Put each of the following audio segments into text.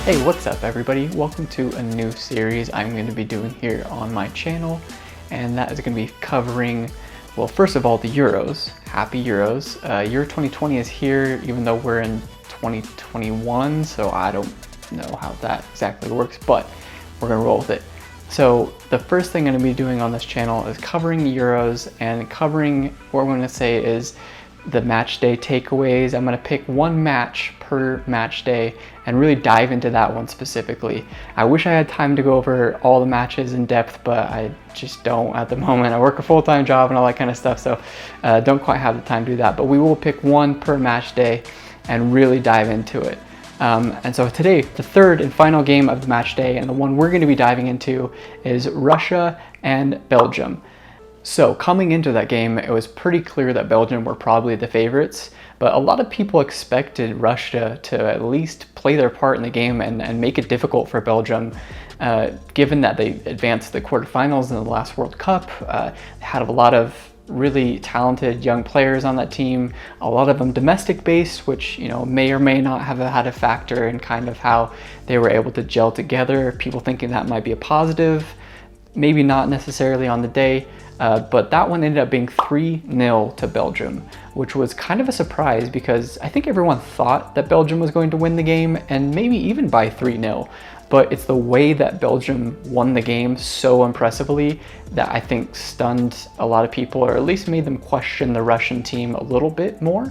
Hey, what's up everybody? Welcome to a new series I'm going to be doing here on my channel, and that is going to be covering, well, first of all, the Euros. Happy Euros. Euro 2020 is here, even though we're in 2021, so I don't know how that exactly works, but we're going to roll with it. So the first thing I'm going to be doing on this channel is covering Euros, and covering what I'm going to say is the match day takeaways. I'm going to pick one match per match day and really dive into that one specifically. I wish I had time to go over all the matches in depth, but I just don't at the moment. I work a full-time job and all that kind of stuff, so don't quite have the time to do that. But we will pick one per match day and really dive into it. And so today, the third and final game of the match day, and the one we're going to be diving into, is Russia and Belgium. So coming into that game, it was pretty clear that Belgium were probably the favorites, but a lot of people expected Russia to at least play their part in the game and make it difficult for Belgium, given that they advanced to the quarterfinals in the last World Cup. They had a lot of really talented young players on that team, a lot of them domestic based, which, you know, may or may not have had a factor in kind of how they were able to gel together. People thinking that might be a positive, maybe not necessarily on the day. But that one ended up being 3-0 to Belgium, which was kind of a surprise because I think everyone thought that Belgium was going to win the game, and maybe even by 3-0. But it's the way that Belgium won the game so impressively that I think stunned a lot of people, or at least made them question the Russian team a little bit more,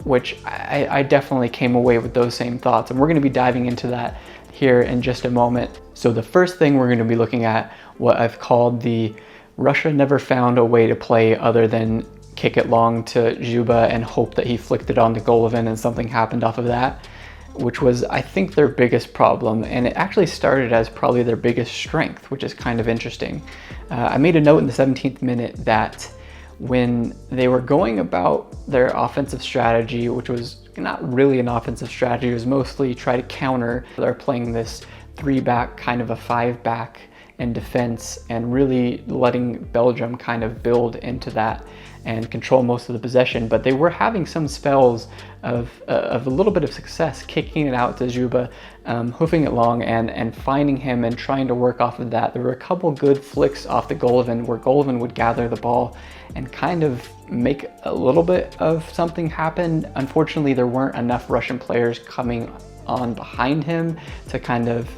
which I definitely came away with those same thoughts. And we're going to be diving into that here in just a moment. So the first thing we're going to be looking at, what I've called the Russia never found a way to play other than kick it long to Dzyuba and hope that he flicked it on to Golovin and something happened off of that, which was, I think, their biggest problem. And it actually started as probably their biggest strength, which is kind of interesting. I made a note in the 17th minute that when they were going about their offensive strategy, which was not really an offensive strategy, it was mostly try to counter. They're playing this 3-back, kind of a 5-back in defense, and really letting Belgium kind of build into that and control most of the possession. But they were having some spells of a little bit of success kicking it out to Dzyuba, hoofing it long and finding him and trying to work off of that. There were a couple good flicks off the Golovin where Golovin would gather the ball and kind of make a little bit of something happen. Unfortunately, there weren't enough Russian players coming on behind him to kind of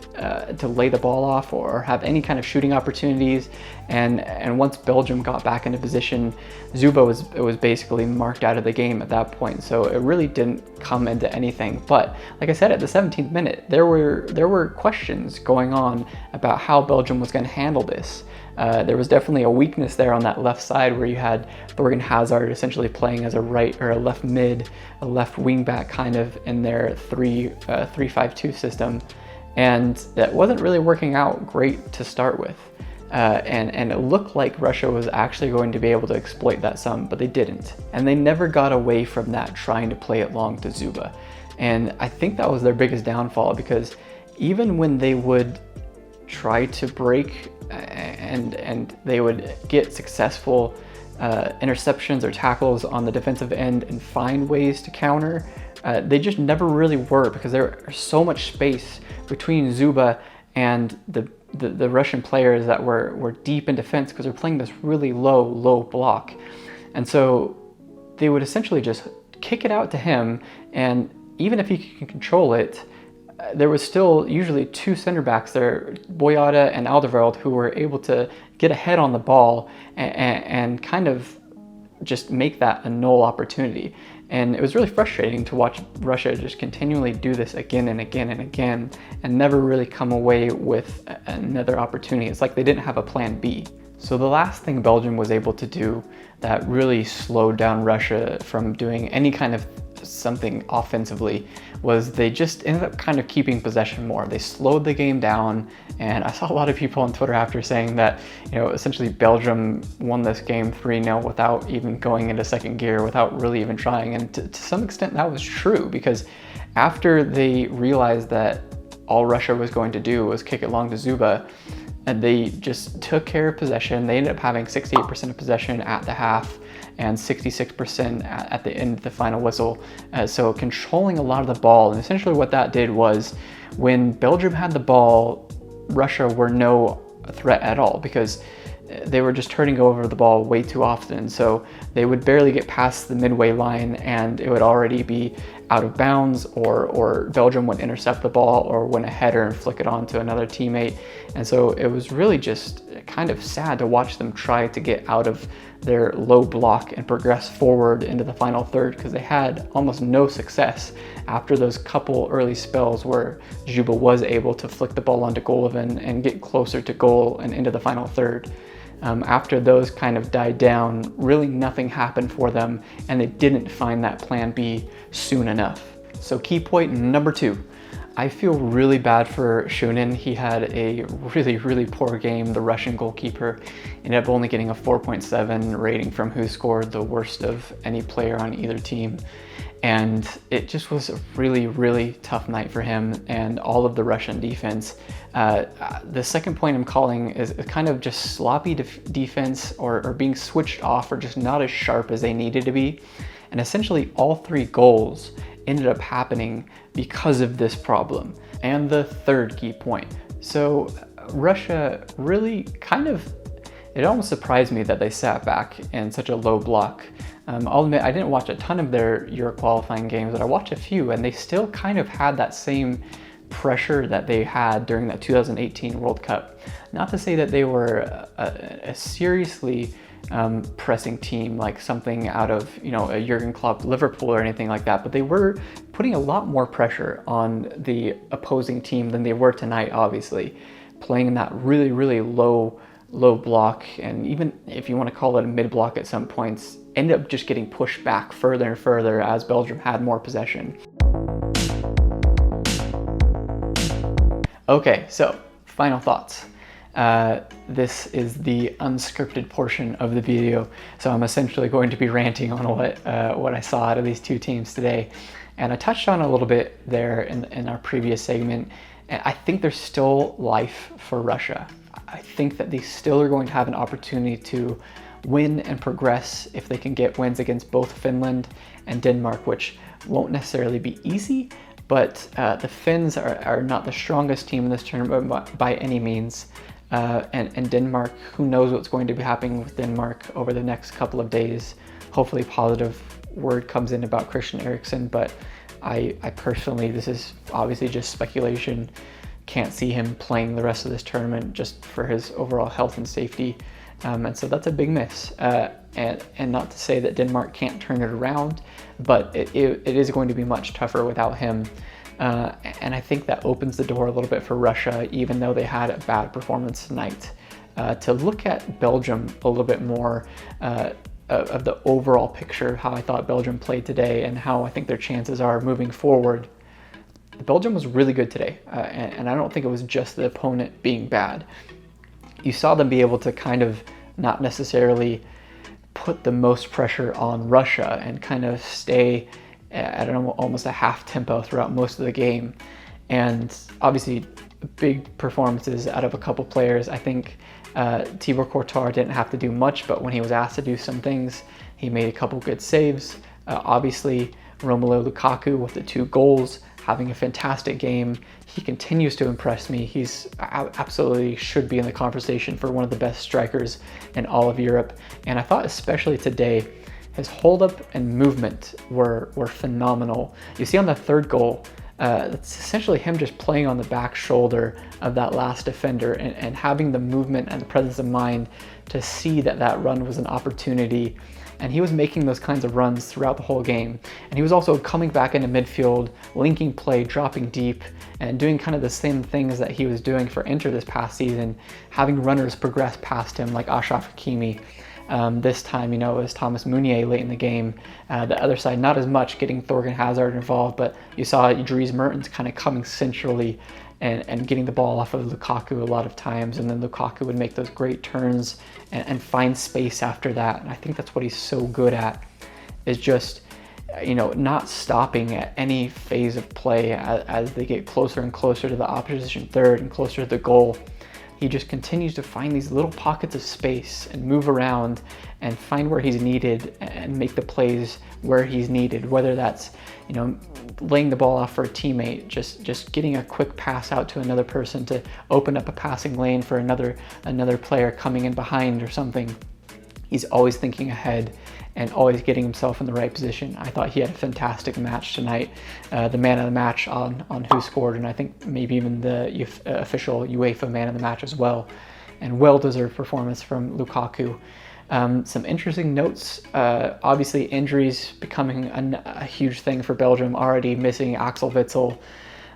to lay the ball off or have any kind of shooting opportunities. And once Belgium got back into position, Dzyuba was basically marked out of the game at that point. So it really didn't come into anything. But like I said, at the 17th minute, there were questions going on about how Belgium was going to handle this. There was definitely a weakness there on that left side where you had Thorgan Hazard essentially playing as a right or a left mid, a left wing back kind of in their 3-5-2 system. And that wasn't really working out great to start with. And it looked like Russia was actually going to be able to exploit that some, but they didn't. And they never got away from that, trying to play it long to Dzyuba. And I think that was their biggest downfall, because even when they would try to break and they would get successful interceptions or tackles on the defensive end and find ways to counter, they just never really were, because there was so much space between Dzyuba and the Russian players that were deep in defense, because they're playing this really low block. And so they would essentially just kick it out to him, and even if he can control it, there was still usually 2 center backs there, Boyata and Alderweireld, who were able to get ahead on the ball and kind of just make that a null opportunity. And it was really frustrating to watch Russia just continually do this again and again and again and never really come away with another opportunity. It's like they didn't have a plan B. So the last thing Belgium was able to do that really slowed down Russia from doing any kind of something offensively was they just ended up kind of keeping possession more. They slowed the game down, and I saw a lot of people on Twitter after saying that, you know, essentially Belgium won this game 3-0 without even going into second gear, without really even trying. And to some extent that was true, because after they realized that all Russia was going to do was kick it long to Dzyuba, and they just took care of possession. They ended up having 68% of possession at the half and 66% at the end of the final whistle. So controlling a lot of the ball. And essentially what that did was when Belgium had the ball, Russia were no threat at all because they were just turning over the ball way too often. So they would barely get past the midway line and it would already be out of bounds, or Belgium would intercept the ball or win a header and flick it on to another teammate. And so it was really just kind of sad to watch them try to get out of their low block and progress forward into the final third, because they had almost no success after those couple early spells where Juba was able to flick the ball onto Golovin and get closer to goal and into the final third. After those kind of died down, really nothing happened for them, and they didn't find that plan B soon enough. So key point number 2, I feel really bad for Shunin. He had a really poor game. The Russian goalkeeper ended up only getting a 4.7 rating from Who Scored, the worst of any player on either team. And it just was a really tough night for him and all of the Russian defense. The second point I'm calling is kind of just sloppy defense, or being switched off, or just not as sharp as they needed to be. And essentially all 3 goals ended up happening because of this problem. And the third key point. So Russia really it almost surprised me that they sat back in such a low block. I'll admit I didn't watch a ton of their Euro qualifying games, but I watched a few, and they still kind of had that same pressure that they had during that 2018 World Cup. Not to say that they were a seriously pressing team like something out of a Jurgen Klopp Liverpool or anything like that, but they were putting a lot more pressure on the opposing team than they were tonight, obviously. Playing in that really low block, and even if you want to call it a mid block at some points, ended up just getting pushed back further and further as Belgium had more possession. Okay, so final thoughts. This is the unscripted portion of the video, so I'm essentially going to be ranting on what I saw out of these two teams today. And I touched on a little bit there in our previous segment. And I think there's still life for Russia. I think that they still are going to have an opportunity to win and progress if they can get wins against both Finland and Denmark, which won't necessarily be easy, but the Finns are not the strongest team in this tournament by any means. And Denmark, who knows what's going to be happening with Denmark over the next couple of days. Hopefully positive word comes in about Christian Eriksen, but I personally, this is obviously just speculation, can't see him playing the rest of this tournament just for his overall health and safety. And so that's a big miss. And not to say that Denmark can't turn it around, but it is going to be much tougher without him. And I think that opens the door a little bit for Russia, even though they had a bad performance tonight. To look at Belgium a little bit more, of the overall picture, how I thought Belgium played today and how I think their chances are moving forward. Belgium was really good today, and I don't think it was just the opponent being bad. You saw them be able to kind of not necessarily put the most pressure on Russia and kind of stay at almost a half tempo throughout most of the game. And obviously big performances out of a couple players. I think Thibaut Courtois didn't have to do much, but when he was asked to do some things, he made a couple good saves. Obviously Romelu Lukaku with the 2 goals, having a fantastic game. He continues to impress me. He's absolutely should be in the conversation for one of the best strikers in all of Europe. And I thought especially today, his hold-up and movement were phenomenal. You see on the 3rd goal, it's essentially him just playing on the back shoulder of that last defender and having the movement and the presence of mind to see that run was an opportunity. And he was making those kinds of runs throughout the whole game. And he was also coming back into midfield, linking play, dropping deep, and doing kind of the same things that he was doing for Inter this past season, having runners progress past him like Achraf Hakimi. This time, it was Thomas Meunier late in the game. The other side, not as much, getting Thorgan Hazard involved, but you saw Dries Mertens kind of coming centrally and getting the ball off of Lukaku a lot of times, and then Lukaku would make those great turns and find space after that. And I think that's what he's so good at, is just not stopping at any phase of play as they get closer and closer to the opposition third and closer to the goal. he just continues to find these little pockets of space and move around and find where he's needed and make the plays where he's needed, whether that's, you know, laying the ball off for a teammate, just getting a quick pass out to another person to open up a passing lane for another player coming in behind or something. He's always thinking ahead and always getting himself in the right position. I thought he had a fantastic match tonight. The man of the match on Who Scored, and I think maybe even the official UEFA man of the match as well. And well-deserved performance from Lukaku. Some interesting notes. Obviously, injuries becoming a huge thing for Belgium. Already missing Axel Witsel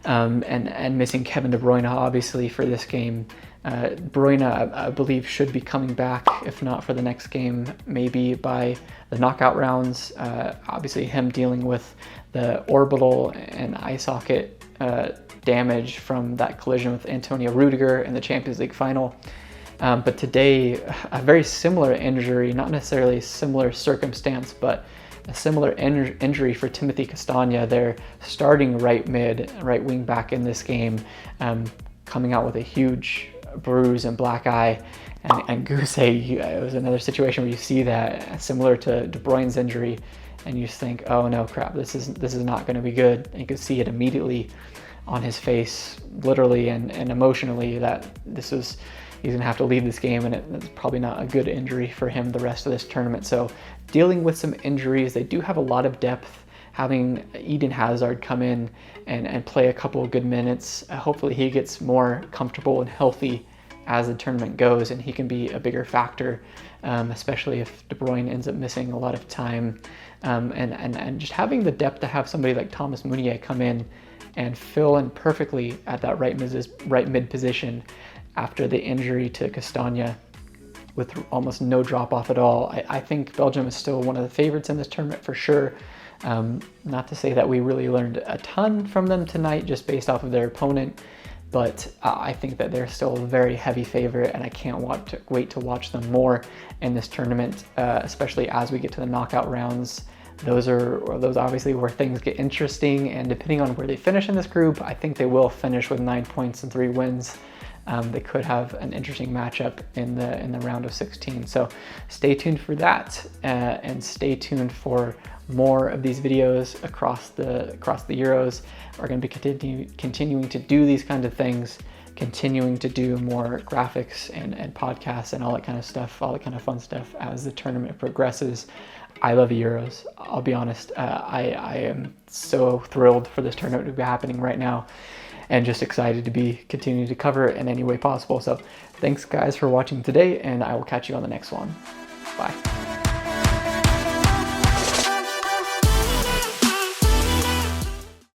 and missing Kevin De Bruyne, obviously, for this game. Bruyne, I believe, should be coming back, if not for the next game, maybe by the knockout rounds. Obviously, him dealing with the orbital and eye socket damage from that collision with Antonio Rudiger in the Champions League final. But today, a very similar injury, not necessarily a similar circumstance, but a similar injury for Timothy Castagne, their starting right wing back in this game, coming out with a huge bruise and black eye. And Goose, it was another situation where you see that similar to De Bruyne's injury, and you just think, oh no, crap, this is not going to be good. And you can see it immediately on his face, literally and emotionally, that he's going to have to leave this game, and it's probably not a good injury for him the rest of this tournament. So dealing with some injuries, they do have a lot of depth. Having Eden Hazard come in and play a couple of good minutes, hopefully he gets more comfortable and healthy as the tournament goes, and he can be a bigger factor, especially if De Bruyne ends up missing a lot of time. And just having the depth to have somebody like Thomas Meunier come in and fill in perfectly at that right mid position after the injury to Castagne, with almost no drop off at all. I think Belgium is still one of the favorites in this tournament for sure. Not to say that we really learned a ton from them tonight just based off of their opponent, but I think that they're still a very heavy favorite, and I can't wait to watch them more in this tournament, especially as we get to the knockout rounds. Those obviously where things get interesting, and depending on where they finish in this group, I think they will finish with 9 points and 3 wins. They could have an interesting matchup in the round of 16. So stay tuned for that, and stay tuned for more of these videos across the Euros. We're going to be continuing to do these kinds of things, continuing to do more graphics and podcasts and all that kind of stuff, all that kind of fun stuff as the tournament progresses. I love the Euros. I'll be honest. I am so thrilled for this tournament to be happening right now, and just excited to be continuing to cover it in any way possible. So thanks guys for watching today, and I will catch you on the next one. Bye.